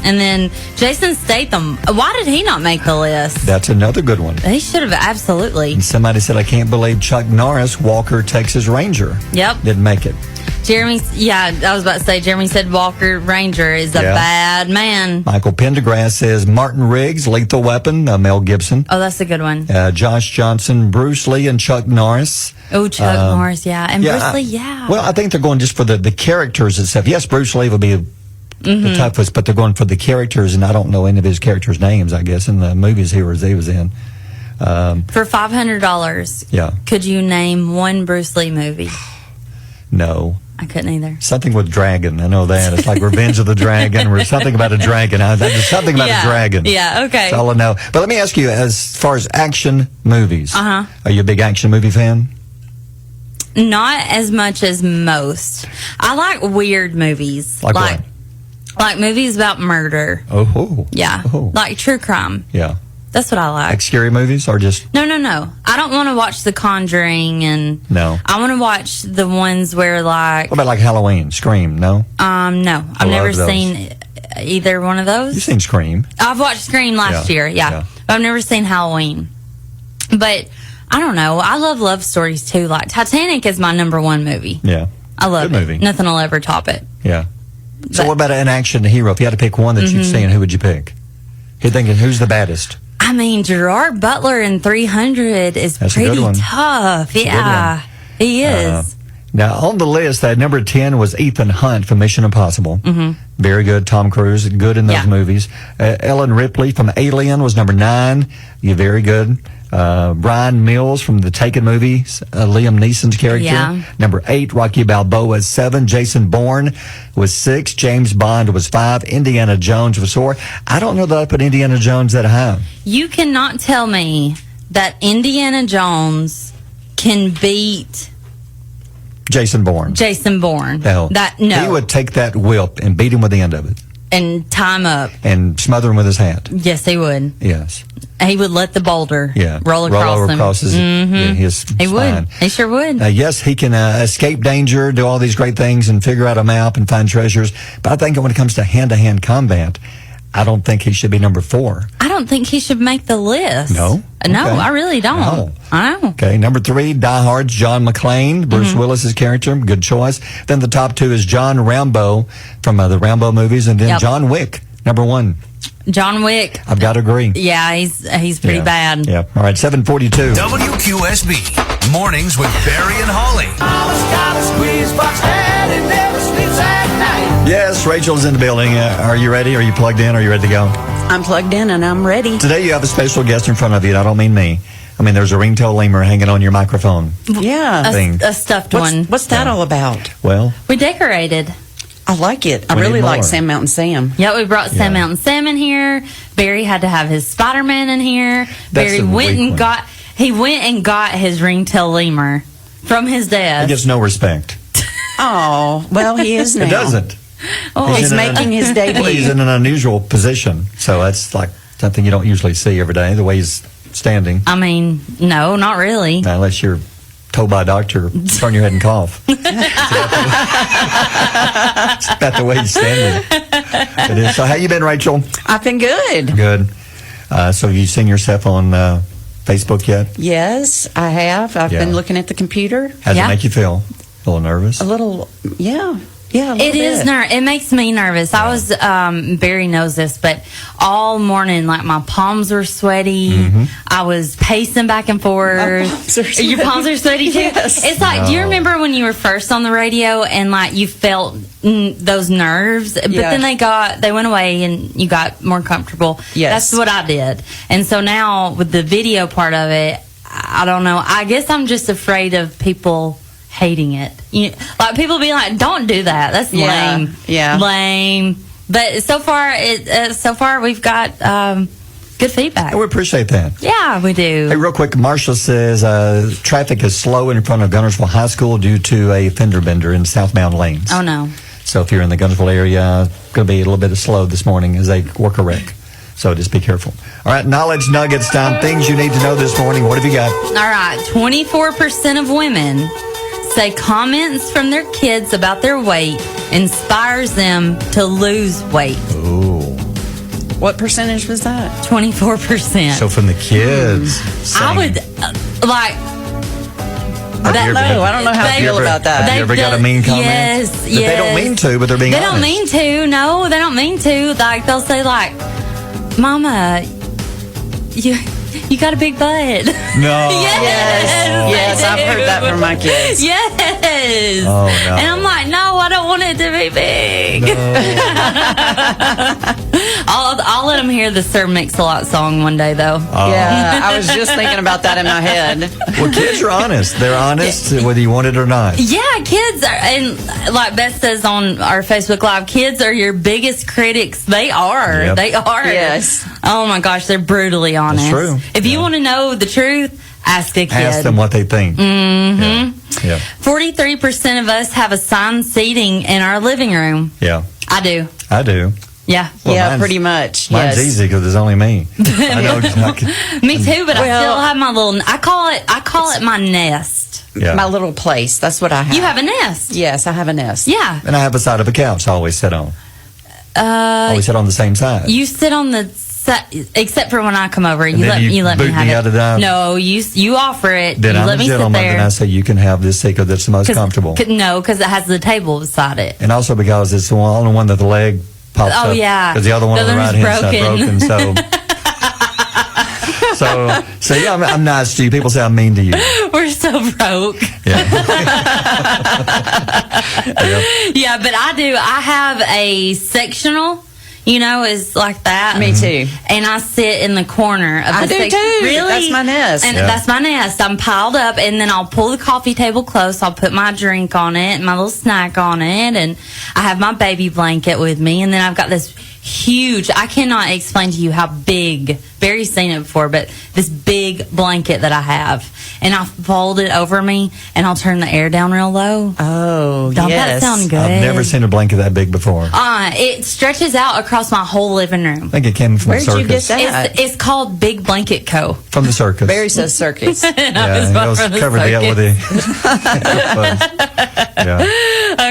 And then Jason Statham. Why did he not make the list? That's another good one. He should have, absolutely. And somebody said, I can't believe Chuck Norris, Walker, Texas Ranger. Yep. Didn't make it. Jeremy, I was about to say, Jeremy said Walker Ranger is a bad man. Michael Pendergrass says Martin Riggs, Lethal Weapon, Mel Gibson. Oh, that's a good one. Josh Johnson, Bruce Lee, and Chuck Norris. Oh, Chuck Norris, yeah. And Bruce Lee, yeah. Well, I think they're going just for the characters and stuff. Yes, Bruce Lee would be the toughest, but they're going for the characters, and I don't know any of his characters' names, I guess, in the movies he was in. For $500, Yeah. could you name one Bruce Lee movie? No. I couldn't either. Something with dragon. I know that. It's like Revenge of the Dragon or something about a dragon. There's something about a dragon. Yeah, okay. That's all I know. But let me ask you, as far as action movies, are you a big action movie fan? Not as much as most. I like weird movies. Like what? Like movies about murder. Oh. Yeah. Oh. Like true crime. Yeah. That's what I like. Like scary movies or just... No. I don't want to watch The Conjuring and... No. I want to watch the ones where like... What about like Halloween, Scream, no? No. I've never seen either one of those. You've seen Scream. I've watched Scream last year, yeah. But I've never seen Halloween. But I don't know. I love stories too. Like Titanic is my number 1 movie. Yeah. I love Good it. movie. Nothing will ever top it. Yeah. So But- what about an action hero? If you had to pick one that you've seen, who would you pick? You're thinking, who's the baddest? I mean, Gerard Butler in 300 is That's a good pretty one. tough. That's a good Yeah, he is. Now, on the list, that number 10 was Ethan Hunt from Mission Impossible. Very good. Tom Cruise, good in those movies. Ellen Ripley from Alien was number 9. You're very good. Brian Mills from the Taken movies, Liam Neeson's character. Yeah. Number 8, Rocky Balboa is 7. Jason Bourne was 6. James Bond was 5. Indiana Jones was 4. I don't know that I put Indiana Jones that high. You cannot tell me that Indiana Jones can beat Jason Bourne. Jason Bourne. No. No. He would take that whip and beat him with the end of it And tie him up. and smother him with his hat. Yes, he would. Yes. He would let the boulder roll over him. across his He spine. would. He sure would. Yes, he can escape danger, do all these great things, and figure out a map and find treasures. But I think when it comes to hand-to-hand combat, I don't think he should be number 4. I don't think he should make the list. No? No, Okay. I really don't. No. I know. Okay, number 3, Die Hard's John McClane, Bruce Willis's character, good choice. Then the top 2 is John Rambo from the Rambo movies, and then John Wick, number 1. John Wick. I've got to agree. Yeah, he's pretty bad. Yeah. All right, 7:42. WQSB, mornings with Barry and Holly. Yes, Rachel's in the building. Are you ready? Are you plugged in? Are you ready to go? I'm plugged in and I'm ready. Today you have a special guest in front of you, and I don't mean me. I mean, there's a ringtail lemur hanging on your microphone. Yeah. Thing. A stuffed one. What's that all about? Well, We decorated. I like it. I We really need like more. Sam Mountain Sam. Yeah, we brought Sam Yeah. Mountain Sam in here. Barry had to have his Spider-Man in here. That's Barry a went weak and one. got his ringtail lemur from his it desk. gets no respect. Oh, well, he is now. It doesn't. Oh, He's in an- making his debut. Well, he's in an unusual position, so that's like something you don't usually see every day, the way he's standing. I mean, no, not really. Unless you're told by a doctor, turn your head and cough. It's about the way he's standing. It is. So how you been, Rachel? I've been good. Good. So have you seen yourself on Facebook yet? Yes, I have. I've Yeah. been looking at the computer. How does Yeah. it make you feel? A little nervous? A little, yeah. Yeah, a little It is bit. It makes me nervous. I was Barry knows this, but all morning, like my palms were sweaty. Mm-hmm. I was pacing back and forth. palms are sweaty. Your palms are sweaty too. Yes. It's like, do you remember when you were first on the radio and like you felt those nerves, but Yeah. then they went away and you got more comfortable. Yes. That's what I did. And so now with the video part of it, I don't know. I guess I'm just afraid of people hating it. Like people be like, "Don't do that. That's Yeah, lame. yeah. lame." But so far we've got good feedback. We appreciate that. Yeah, we do. Hey, real quick, Marshall says traffic is slow in front of Gunnersville High School due to a fender bender in southbound lanes. Oh no. So if you're in the Gunnersville area, it's going to be a little bit slow this morning as they work a wreck. So just be careful. All right, knowledge nuggets time. Things you need to know this morning. What have you got? All right, 24% of women say comments from their kids about their weight inspires them to lose weight. Ooh. What percentage was that? 24%. So from the kids. I would like. Have you ever- I don't know how I They- feel about that. Have you ever got a mean comment? Yes, That yes. They don't mean to, but they're being They honest. don't mean to. No, they don't mean to. Like they'll say like, "Mama, you got a big butt." No. Yes, Yes, they I've heard that do. from my kids. Yes. Oh, no. And I'm like, no, I don't want it to be big. I'll let them hear the Sir Mix-a-Lot song one day, though. Yeah, I was just thinking about that in my head. Well, kids are honest. They're honest whether you want it or not. Yeah, kids are, and like Beth says on our Facebook Live, kids are your biggest critics. They are. Yep. They are. Yes. Oh my gosh, they're brutally honest. true. If you want to know the truth, ask a kid. Ask them what they think. Mm-hmm. Yeah. 43% of us have assigned seating in our living room. Yeah. I do. I do. Yeah. Well, yeah, mine's- pretty much. Mine's yes. easy because it's only me. I know. Me too, but I Well- still have my little. I call it my nest. Yeah. My little place. That's what I have. You have a nest. Yes, I have a nest. Yeah. And I have a side of a couch I always sit on. Always sit on the same side. You sit on the except for when I come over. And then you let me boot have me it. out of that? No, you offer it. Then you I'm let a me sit gentleman, there. and I say you can have this seat because it's the most comfortable. No, because it has the table beside it. And also because it's the only one that the leg pops up. Oh, yeah. Because the other one The on the other right one's hand side broken. So yeah, I'm nice to you. People say I'm mean to you. We're so broke. Yeah. Yep. Yeah, but I do. I have a sectional. Is like that. Me too. And I sit in the corner of the I do section. too. Really? That's my nest. And Yeah. that's my nest. I'm piled up, and then I'll pull the coffee table close. I'll put my drink on it, my little snack on it, and I have my baby blanket with me. And then I've got this huge, I cannot explain to you how big, Barry's seen it before, but this big blanket that I have. And I fold it over me, and I'll turn the air down real low. Oh, Don't yes. that sound good? I've never seen a blanket that big before. I It stretches out across my whole living room. think it came from Where'd the you get circus. that? It's called Big Blanket Co. From the circus. Barry says circus. And I Yeah, was it bought was from the covered the with circus. the. Yeah.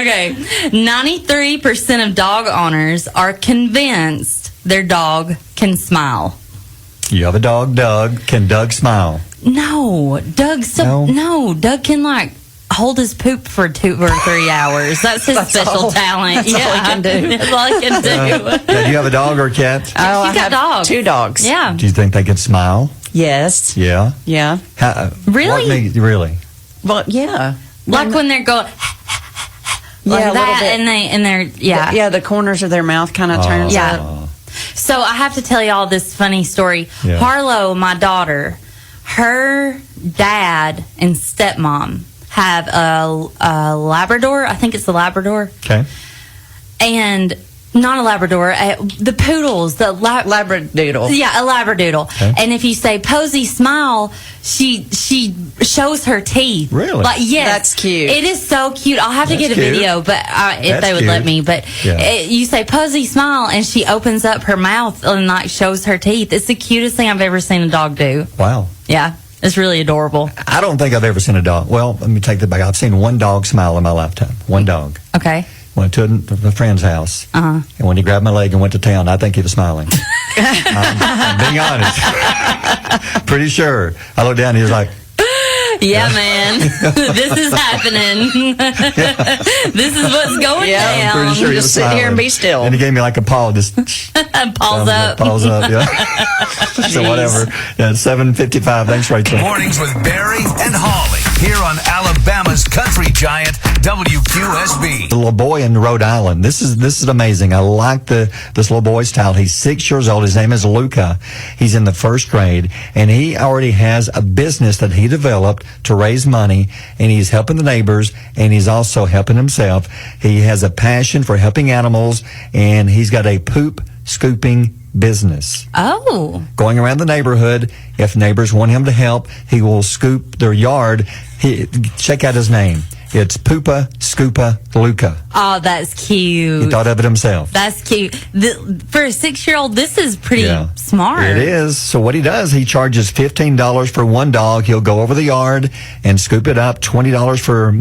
Okay, 93% of dog owners are convinced their dog can smile. You have a dog, Doug. Can Doug smile? No, No? no, Doug can hold his poop for 2 or 3 hours. That's his That's special all- talent. that's all he can do. That's all he can do. Yeah, do you have a dog or a cat? Oh, She's I got have dogs. 2 dogs. Yeah. Do you think they can smile? Yes. Yeah. Yeah. Really? Really? Well, yeah. Like when they're going Yeah, like a little that, bit. and they're yeah. Yeah, the corners of their mouth kind of turns Yeah. up. So I have to tell y'all this funny story. Yeah. Harlow, my daughter, her dad and stepmom have a Labrador. I think it's a Labrador. Okay. And not a Labrador, the poodles, Labradoodle. Yeah, a Labradoodle. Okay. And if you say Posy smile, she shows her teeth. Really? Like yes, That's cute. It is so cute. I'll have to That's get a cute. video, but if That's they would cute. let me. But Yeah. you say Posy smile, and she opens up her mouth and shows her teeth. It's the cutest thing I've ever seen a dog do. Wow. Yeah, it's really adorable. I don't think I've ever seen a dog. Well, let me take that back. I've seen one dog smile in my lifetime. One dog. Okay. Went to a friend's house, Uh-huh. and when he grabbed my leg and went to town, I think he was smiling. I'm being honest. Pretty sure. I looked down, and he was like, Yeah, man. This is happening. This is what's going Yeah, down. Pretty sure he was Just sit here and smiling. be still. And he gave me like a paw, just Paws up. Paws up, yeah. So whatever. Yeah, 7:55. Thanks, Rachel. Mornings with Barry and Holly here on Alabama's country giant WQSB. The little boy in Rhode Island. This is amazing. I like this little boy's style. He's 6 years old. His name is Luca. He's in the first grade, and he already has a business that he developed to raise money, and he's helping the neighbors, and he's also helping himself. He has a passion for helping animals, and he's got a poop scooping business. Oh. Going around the neighborhood, if neighbors want him to help, he will scoop their yard. Check out his name. It's Poopa Scoopa Luca. Oh, that's cute. He thought of it himself. That's cute. For a 6-year-old, this is pretty smart. It is. So what he does, he charges $15 for one dog. He'll go over the yard and scoop it up. $20 for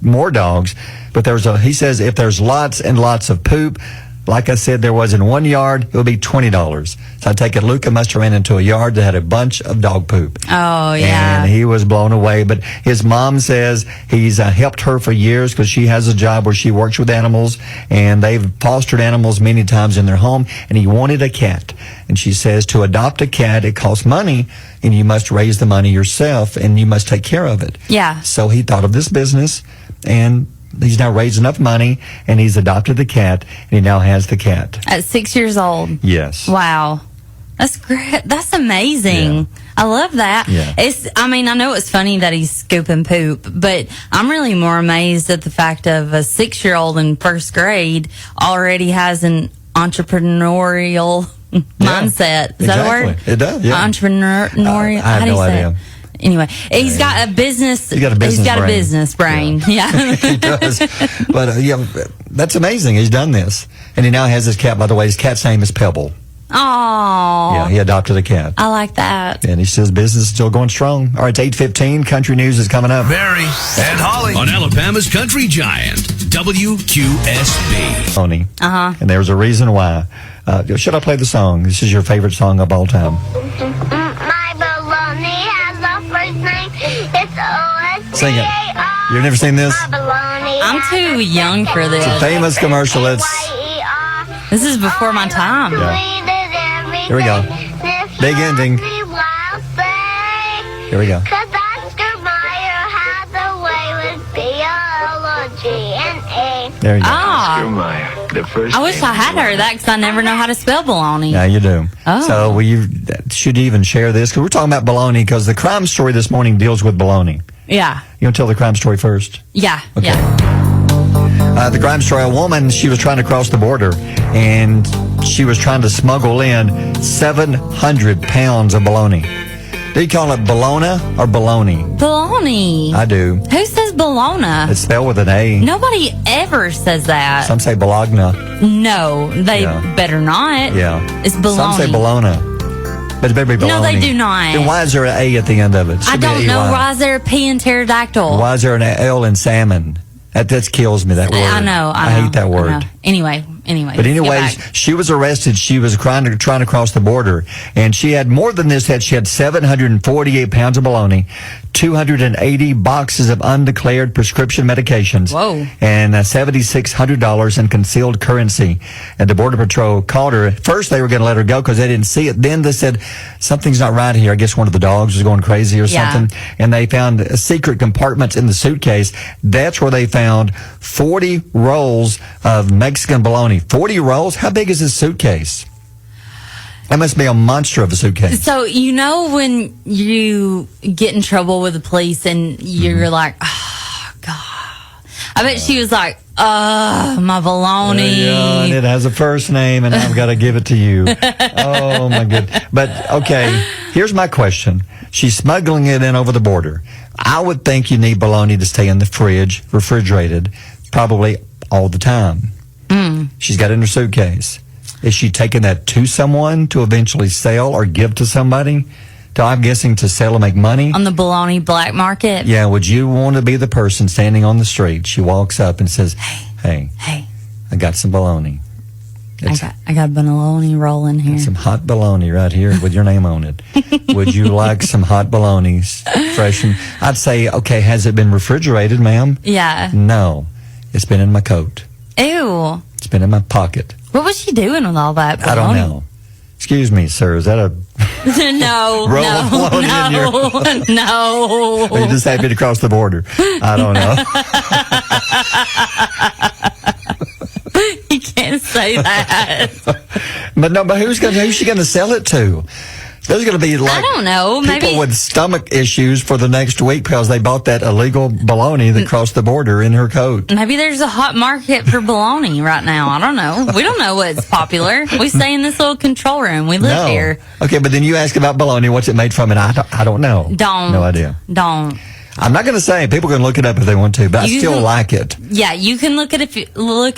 more dogs. But he says if there's lots and lots of poop, like I said, there was in one yard, it would be $20. So I take it Luca must have ran into a yard that had a bunch of dog poop. Oh, yeah. And he was blown away. But his mom says he's helped her for years because she has a job where she works with animals, and they've fostered animals many times in their home, and he wanted a cat. And she says to adopt a cat, it costs money, and you must raise the money yourself, and you must take care of it. Yeah. So he thought of this business, and he's now raised enough money, and he's adopted the cat, and he now has the cat. At 6 years old. Yes. Wow. That's great. That's amazing. Yeah. I love that. Yeah. I know it's funny that he's scooping poop, but I'm really more amazed at the fact of a 6-year-old in first grade already has an entrepreneurial mindset. Is that a word? It does, yeah. Entrepreneurial. I have How do you no say idea. it? Anyway, he's got a business. He's got a business brain. Yeah. He does. But that's amazing. He's done this, and he now has his cat. By the way, his cat's name is Pebble. Oh. Yeah, he adopted a cat. I like that. And he says business is still going strong. All right, it's 8:15. Country news is coming up. Barry and Holly on Alabama's country giant WQSB. Tony. And there's a reason why. Should I play the song? This is your favorite song of all time. My baloney has a first name. It's O-S-C-A-R. Sing it. You've never seen this? My baloney I'm too young for this. Famous commercial. It's This is before my time. Here we go. Big ending. Here we go. Cause Oscar Mayer had the way with B-L-O-G-N-A. There you go. I wish I had heard that because I never know how to spell baloney. Yeah, you do. Oh. So you should even share this because we're talking about baloney because the crime story this morning deals with baloney. Yeah. You want to tell the crime story first? Yeah. Okay. Yeah. The crime story, a woman, she was trying to cross the border, and she was trying to smuggle in 700 pounds of bologna. Do you call it bologna or bologna? Baloney. I do. Who says bologna? It's spelled with an A. Nobody ever says that. Some say bologna. No, they Yeah. better not. Yeah. It's bologna. Some say bologna. But it better be bologna. No, they do not. Then why is there an A at the end of it? I Should be don't an know. EY. Why is there a P in pterodactyl? Why is there an L in salmon? That kills me, that word. I know. I hate that word. I know. Anyway. But anyways, she was arrested. She was trying to cross the border, and she had more than this. She had 748 pounds of bologna, 280 boxes of undeclared prescription medications, Whoa. and $7,600 in concealed currency. And the Border Patrol called her. At first, they were going to let her go because they didn't see it. Then they said something's not right here. I guess one of the dogs was going crazy or something. And they found secret compartments in the suitcase. That's where they found 40 rolls of Mexican bologna. 40 rolls? How big is this suitcase? That must be a monster of a suitcase. So, when you get in trouble with the police and you're like, oh, God. I bet she was like, my bologna. Yeah, and it has a first name, and I've got to give it to you. Oh, my goodness. But, okay, here's my question. She's smuggling it in over the border. I would think you need bologna to stay in the fridge, refrigerated, probably all the time. She's got it in her suitcase. Is she taking that to someone to eventually sell or give to somebody? I'm guessing to sell and make money. On the bologna black market? Yeah, would you want to be the person standing on the street? She walks up and says, Hey, I got some bologna. I got bologna rolling here. Some hot bologna right here with your name on it. Would you like some hot bologna fresh? I'd say, okay, has it been refrigerated, ma'am? Yeah. No. It's been in my coat. Ew. It's been in my pocket. What was she doing with all that bologna? I don't know. Excuse me, sir. Is that a no, roll of bologna in your... no. Or you just happy to cross the border? I don't know. You can't say that. But who's she going to sell it to? There's going to be I don't know. people Maybe with stomach issues for the next week because they bought that illegal bologna that crossed the border in her coat. maybe there's a hot market for bologna right now. I don't know. We don't know what's popular. We stay in this little control room. We live here. Okay, but then you ask about bologna. What's it made from? And I don't know. No idea. I'm not going to say. People can look it up if they want to, but I still like it. Yeah, you can look it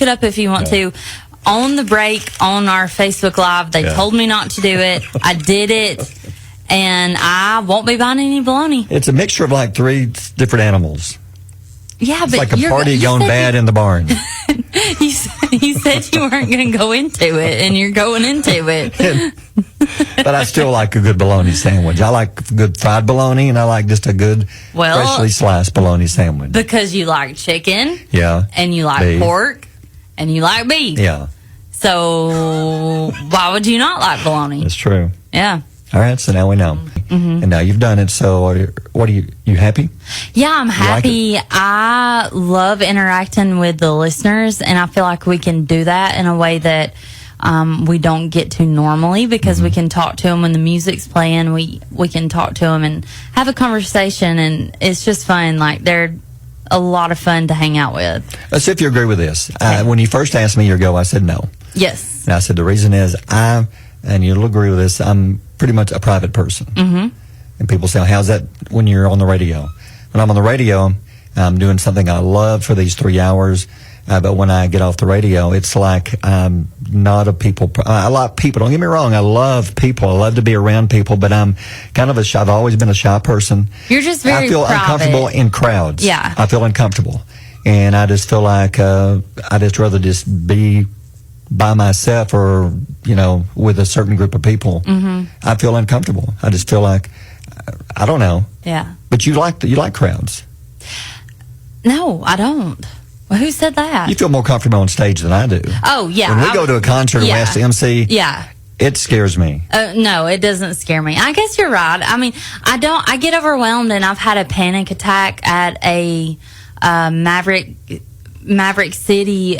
up if you want to. On the break on our Facebook Live, they told me not to do it. I did it, and I won't be buying any bologna. It's a mixture of like 3 different animals. Yeah, It's but like a party gone bad in the barn. You said you weren't going to go into it, and you're going into it. But I still like a good bologna sandwich. I like good fried bologna, and I like just a good freshly sliced bologna sandwich. Because you like chicken. Yeah. And you like beef. pork. And you like beef. Yeah. So why would you not like bologna? That's true. Yeah. All right, so now we know. Mm-hmm. And now you've done it, so what are you happy? Yeah, I'm happy. Like I love interacting with the listeners, and I feel like we can do that in a way that we don't get to normally, because we can talk to them when the music's playing. We can talk to them and have a conversation, and it's just fun. Like, they're a lot of fun to hang out with. Let's see if you agree with this. When you first asked me a year ago, I said no. Yes. And I said the reason is and you'll agree with this, I'm pretty much a private person. Mm-hmm. And people say, how's that when you're on the radio? When I'm on the radio, I'm doing something I love for these 3 hours. But when I get off the radio, it's like I'm not a people. I like people. Don't get me wrong. I love people. I love to be around people. But I'm kind of I've always been a shy person. You're just very I feel private. uncomfortable in crowds. Yeah. I feel uncomfortable. And I just feel like I just rather just be by myself or, with a certain group of people. Mm-hmm. I feel uncomfortable. I just feel like, I don't know. Yeah. But you like crowds. No, I don't. Well, who said that? You feel more comfortable on stage than I do. Oh, yeah. When we go to a concert at West MC, it scares me. No, it doesn't scare me. I guess you're right. I mean, I get overwhelmed, and I've had a panic attack at a Maverick City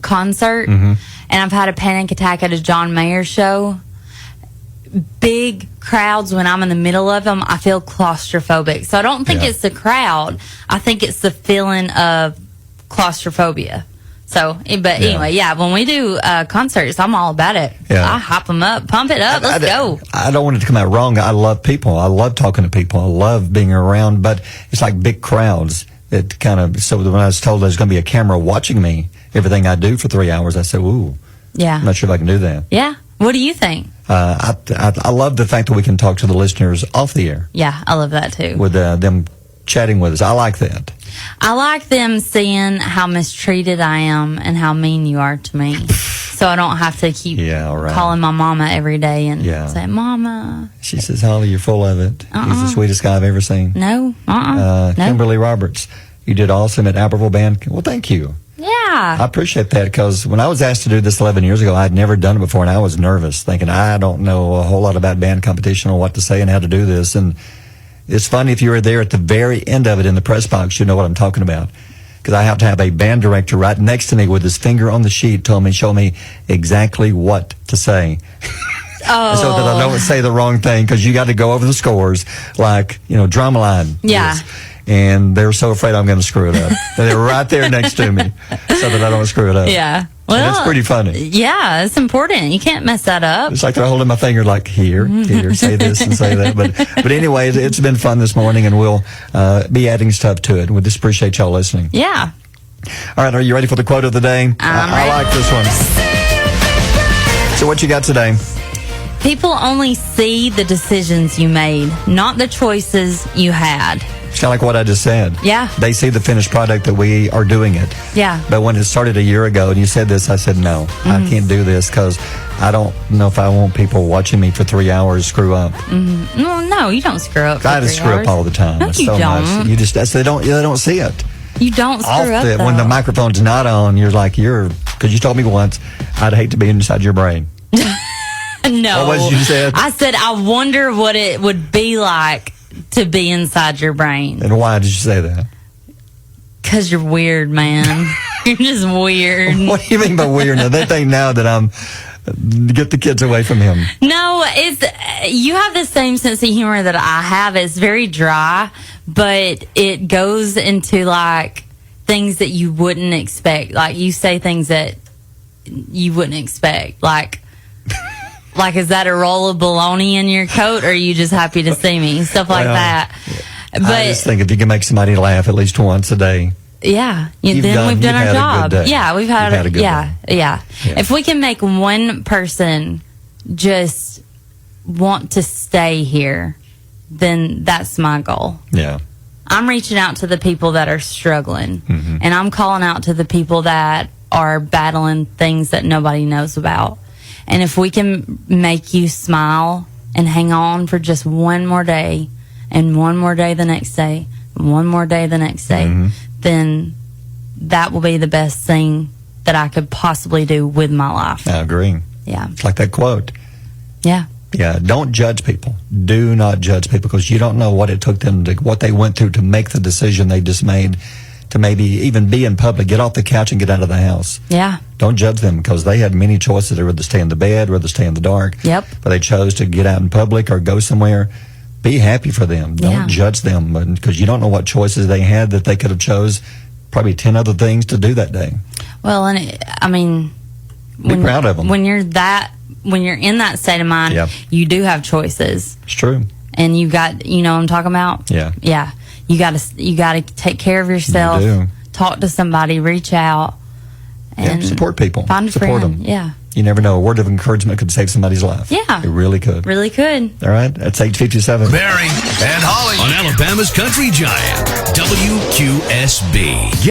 concert, and I've had a panic attack at a John Mayer show. Big crowds, when I'm in the middle of them, I feel claustrophobic. So I don't think it's the crowd. I think it's the feeling of claustrophobia. So, but anyway, when we do concerts, I'm all about it. Yeah. I hop them up, pump it up, let's go. I don't want it to come out wrong. I love people. I love talking to people. I love being around, but it's like big crowds. It kind of, so when I was told there's going to be a camera watching me, everything I do for 3 hours, I said, ooh, I'm not sure if I can do that. Yeah. What do you think? I love the fact that we can talk to the listeners off the air. Yeah, I love that too. With them chatting with us. I like that. I like them seeing how mistreated I am and how mean you are to me. So I don't have to keep calling my mama every day and say, Mama. She says, Holly, you're full of it. He's the sweetest guy I've ever seen. No. Kimberly Roberts, you did awesome at Albertville Band. Well, thank you. Yeah. I appreciate that, because when I was asked to do this 11 years ago, I'd never done it before, and I was nervous, thinking I don't know a whole lot about band competition or what to say and how to do this. And it's funny, if you were there at the very end of it in the press box, you know what I'm talking about. Because I have to have a band director right next to me with his finger on the sheet, show me exactly what to say. Oh. So that I don't say the wrong thing, because you got to go over the scores, like, drama line. Yeah. And they're so afraid I'm going to screw it up. They're right there next to me so that I don't screw it up. Yeah. Well, and it's pretty funny. Yeah, it's important. You can't mess that up. It's like they're holding my finger like, here, say this and say that. But anyway, it's been fun this morning, and we'll be adding stuff to it. We just appreciate y'all listening. Yeah. All right, are you ready for the quote of the day? I like this one. So what you got today? People only see the decisions you made, not the choices you had. It's kind of like what I just said. Yeah. They see the finished product that we are doing it. Yeah. But when it started a year ago and you said this, I said, no, I can't do this because I don't know if I want people watching me for 3 hours screw up. Well, no, you don't screw up. I just screw up all the time. No, It's you so don't. much. You just, they don't see it. You don't screw up, When the though. microphone's not on, you're like, because you told me once, I'd hate to be inside your brain. No. What was you said? I said, I wonder what it would be like to be inside your brain. And why did you say that? Because you're weird, man. You're just weird. What do you mean by weird? Now, they think now that I'm, get the kids away from him. No, you have the same sense of humor that I have. It's very dry, but it goes into like things that you wouldn't expect. Like you say things that you wouldn't expect. Like, is that a roll of bologna in your coat, or are you just happy to see me? Stuff like that. But I just think if you can make somebody laugh at least once a day. yeah, You've then we've done our had a job. good day. Yeah, we've had a good yeah. Yeah. If we can make one person just want to stay here, then that's my goal. Yeah. I'm reaching out to the people that are struggling, Mm-hmm. and I'm calling out to the people that are battling things that nobody knows about. And if we can make you smile and hang on for just one more day, and one more day the next day, and one more day the next day, Mm-hmm. then that will be the best thing that I could possibly do with my life. I agree. Yeah. It's like that quote. Yeah. Yeah, don't judge people. Do not judge people because you don't know what it took them to, what they went through to make the decision they just made to maybe even be in public, get off the couch and get out of the house. Yeah. Don't judge them because they had many choices. They rather stay in the bed, rather stay in the dark. Yep. But they chose to get out in public or go somewhere. Be happy for them. Don't Yeah. judge them because you don't know what choices they had that they could have chose probably 10 other things to do that day. Well, and I mean, Be proud of them. When you're in that state of mind, Yeah. you do have choices, It's true. and you got, you know what I'm talking about? Yeah. Yeah. You got to take care of yourself. You do. Talk to somebody, reach out, and Yeah, support people. Find a Support friend. them. Yeah. You never know. A word of encouragement could save somebody's life. Yeah. It really could. Really could. All right. That's 8:57. Barry and Holly on Alabama's Country Giant, WQSB.